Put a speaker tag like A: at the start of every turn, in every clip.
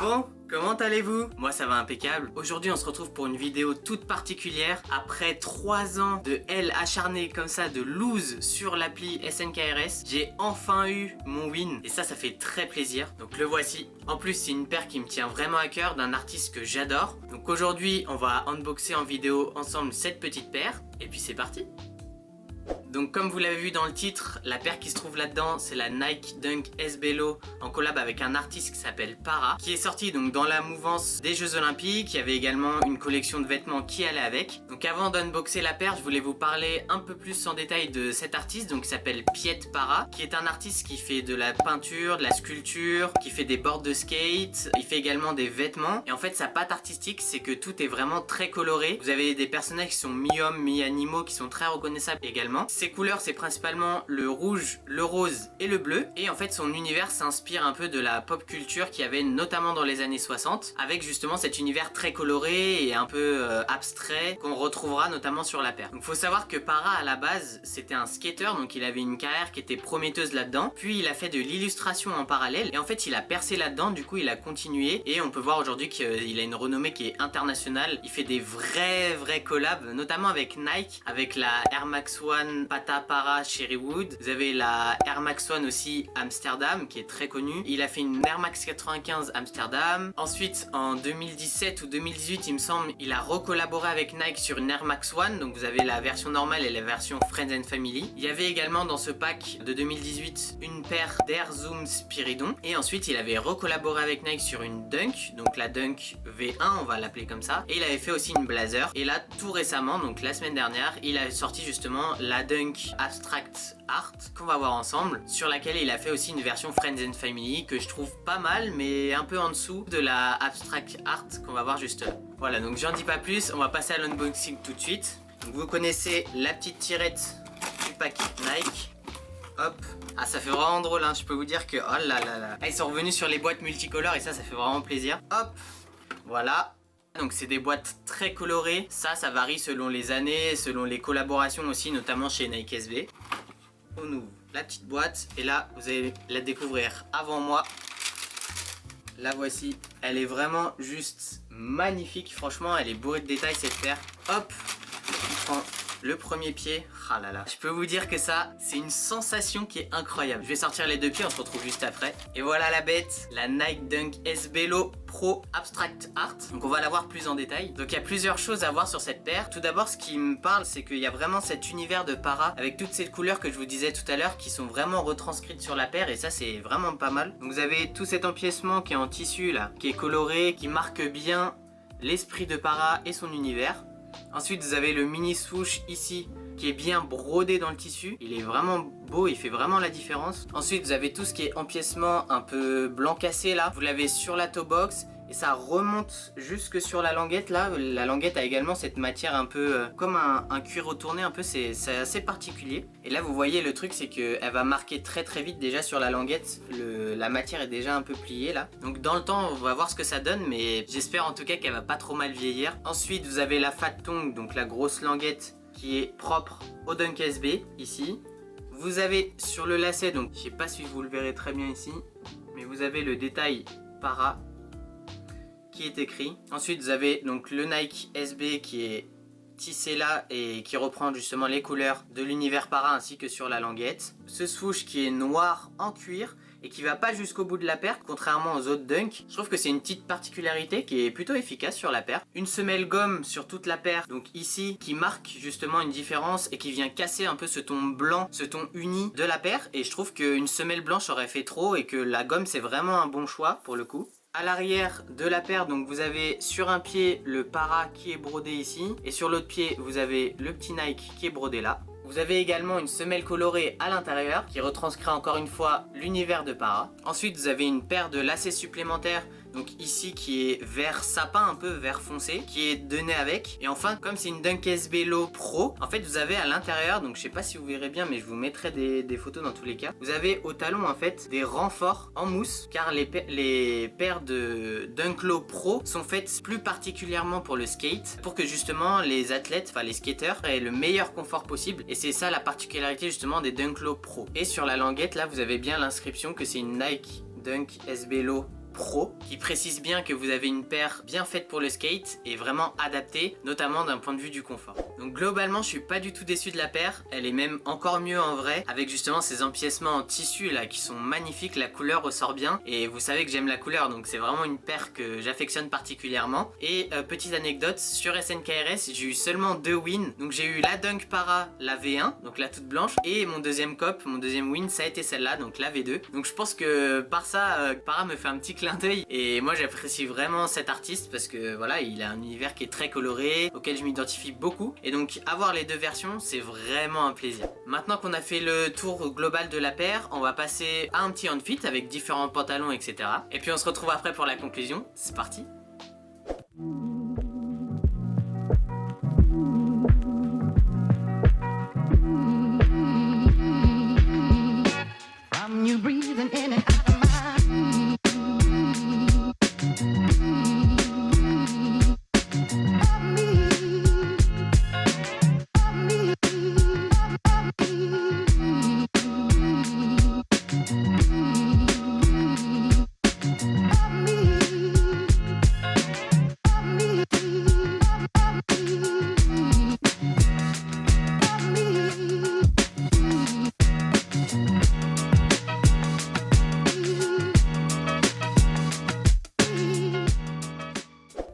A: Bon, comment allez-vous? Moi ça va impeccable. Aujourd'hui on se retrouve pour une vidéo toute particulière. Après 3 ans de L acharné comme ça, de lose sur l'appli SNKRS, j'ai enfin eu mon win. Et ça fait très plaisir. Donc le voici. En plus c'est une paire qui me tient vraiment à cœur, d'un artiste que j'adore. Donc aujourd'hui on va unboxer en vidéo ensemble cette petite paire. Et puis c'est parti. Donc comme vous l'avez vu dans le titre, la paire qui se trouve là-dedans c'est la Nike Dunk SB Low en collab avec un artiste qui s'appelle Para, qui est sorti donc dans la mouvance des Jeux Olympiques. Il y avait également une collection de vêtements qui allait avec. Donc avant d'unboxer la paire, je voulais vous parler un peu plus en détail de cet artiste, donc qui s'appelle Piet Para, qui est un artiste qui fait de la peinture, de la sculpture, qui fait des boards de skate, il fait également des vêtements. Et en fait sa patte artistique c'est que tout est vraiment très coloré. Vous avez des personnages qui sont mi-hommes, mi-animaux, qui sont très reconnaissables également. Ses couleurs c'est principalement le rouge, le rose et le bleu, et en fait son univers s'inspire un peu de la pop culture qu'il y avait notamment dans les années 60, avec justement cet univers très coloré et un peu abstrait qu'on retrouvera notamment sur la paire. Donc faut savoir que Para à la base c'était un skater, donc il avait une carrière qui était prometteuse là-dedans, puis il a fait de l'illustration en parallèle et en fait il a percé là-dedans, du coup il a continué et on peut voir aujourd'hui qu'il a une renommée qui est internationale. Il fait des vrais collabs, notamment avec Nike, avec la Air Max One Pata Para Cherrywood. Vous avez la Air Max One aussi Amsterdam qui est très connue. Il a fait une Air Max 95 Amsterdam. Ensuite en 2017 ou 2018 il me semble, il a recollaboré avec Nike sur une Air Max One. Donc vous avez la version normale et la version Friends and Family. Il y avait également dans ce pack de 2018 une paire d'Air Zoom Spiridon. Et ensuite il avait recollaboré avec Nike sur une Dunk, donc la Dunk V1 on va l'appeler comme ça. Et il avait fait aussi une Blazer. Et là tout récemment, donc la semaine dernière, il a sorti justement la Dunk Abstract Art qu'on va voir ensemble, sur laquelle il a fait aussi une version Friends and Family que je trouve pas mal mais un peu en dessous de la Abstract Art qu'on va voir juste là. Voilà, donc j'en dis pas plus, on va passer à l'unboxing tout de suite. Donc vous connaissez la petite tirette du paquet Nike. Hop. Ah ça fait vraiment drôle hein, je peux vous dire que oh là là là. Ah, ils sont revenus sur les boîtes multicolores et ça fait vraiment plaisir. Hop. Voilà. Donc c'est des boîtes très colorées, ça varie selon les années, selon les collaborations aussi, notamment chez Nike SB. On ouvre la petite boîte et là vous allez la découvrir avant moi. La voici, elle est vraiment juste magnifique, franchement elle est bourrée de détails cette paire. Hop, on prend le premier pied, ah là là. Je peux vous dire que ça, c'est une sensation qui est incroyable. Je vais sortir les deux pieds, on se retrouve juste après. Et voilà la bête, la Nike Dunk SB Low Pro Abstract Art. Donc on va la voir plus en détail. Donc il y a plusieurs choses à voir sur cette paire. Tout d'abord, ce qui me parle, c'est qu'il y a vraiment cet univers de Para avec toutes ces couleurs que je vous disais tout à l'heure qui sont vraiment retranscrites sur la paire et ça c'est vraiment pas mal. Donc vous avez tout cet empiècement qui est en tissu là, qui est coloré, qui marque bien l'esprit de Para et son univers. Ensuite vous avez le mini swoosh ici qui est bien brodé dans le tissu, il est vraiment beau, il fait vraiment la différence. Ensuite vous avez tout ce qui est empiècement un peu blanc cassé là, vous l'avez sur la toe box et ça remonte jusque sur la languette là. La languette a également cette matière un peu comme un cuir retourné un peu, c'est assez particulier. Et là vous voyez le truc c'est qu'elle va marquer très vite déjà sur la languette, la matière est déjà un peu pliée là. Donc dans le temps on va voir ce que ça donne mais j'espère en tout cas qu'elle va pas trop mal vieillir. Ensuite vous avez la Fat Tongue, donc la grosse languette qui est propre au Dunk SB ici. Vous avez sur le lacet, donc je sais pas si vous le verrez très bien ici, mais vous avez le détail Para qui est écrit. Ensuite vous avez donc le Nike SB qui est tissé là et qui reprend justement les couleurs de l'univers Para ainsi que sur la languette. Ce swoosh qui est noir en cuir et qui va pas jusqu'au bout de la paire contrairement aux autres Dunk. Je trouve que c'est une petite particularité qui est plutôt efficace sur la paire. Une semelle gomme sur toute la paire, donc ici, qui marque justement une différence et qui vient casser un peu ce ton blanc, ce ton uni de la paire. Et je trouve qu'une semelle blanche aurait fait trop et que la gomme c'est vraiment un bon choix pour le coup. À l'arrière de la paire, donc vous avez sur un pied le Para qui est brodé ici et sur l'autre pied vous avez le petit Nike qui est brodé là. Vous avez également une semelle colorée à l'intérieur qui retranscrit encore une fois l'univers de Para. Ensuite vous avez une paire de lacets supplémentaires, donc ici qui est vert sapin, un peu vert foncé, qui est donné avec. Et enfin comme c'est une Dunk SB Low Pro, en fait vous avez à l'intérieur, donc je sais pas si vous verrez bien mais je vous mettrai des photos dans tous les cas. Vous avez au talon en fait des renforts en mousse car les paires de Dunk Low Pro sont faites plus particulièrement pour le skate, pour que justement les athlètes, enfin les skateurs aient le meilleur confort possible. Et c'est ça la particularité justement des Dunk Low Pro. Et sur la languette là vous avez bien l'inscription que c'est une Nike Dunk SB Low pro qui précise bien que vous avez une paire bien faite pour le skate et vraiment adaptée, notamment d'un point de vue du confort. Donc globalement, je suis pas du tout déçu de la paire, elle est même encore mieux en vrai, avec justement ces empiècements en tissu là qui sont magnifiques, la couleur ressort bien et vous savez que j'aime la couleur, donc c'est vraiment une paire que j'affectionne particulièrement. Et petite anecdote, sur SNKRS, j'ai eu seulement 2 wins, donc j'ai eu la Dunk Para, la V1, donc la toute blanche, et mon deuxième cop, mon deuxième win, ça a été celle-là, donc la V2. Donc je pense que par ça, Para me fait un petit clin d'œil et moi j'apprécie vraiment cet artiste parce que voilà, il a un univers qui est très coloré, auquel je m'identifie beaucoup, et donc avoir les deux versions, c'est vraiment un plaisir. Maintenant qu'on a fait le tour global de la paire, on va passer à un petit outfit avec différents pantalons, etc. Et puis on se retrouve après pour la conclusion. C'est parti.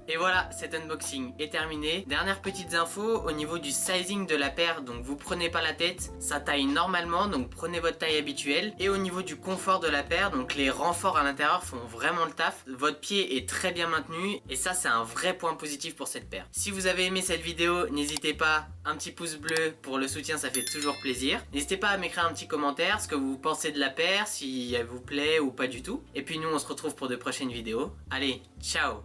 A: Et voilà, cet unboxing est terminé. Dernière petite info au niveau du sizing de la paire, donc vous prenez pas la tête, ça taille normalement, donc prenez votre taille habituelle. Et au niveau du confort de la paire, donc les renforts à l'intérieur font vraiment le taf. Votre pied est très bien maintenu et ça c'est un vrai point positif pour cette paire. Si vous avez aimé cette vidéo, n'hésitez pas, un petit pouce bleu pour le soutien, ça fait toujours plaisir. N'hésitez pas à m'écrire un petit commentaire, ce que vous pensez de la paire, si elle vous plaît ou pas du tout. Et puis nous on se retrouve pour de prochaines vidéos. Allez, ciao!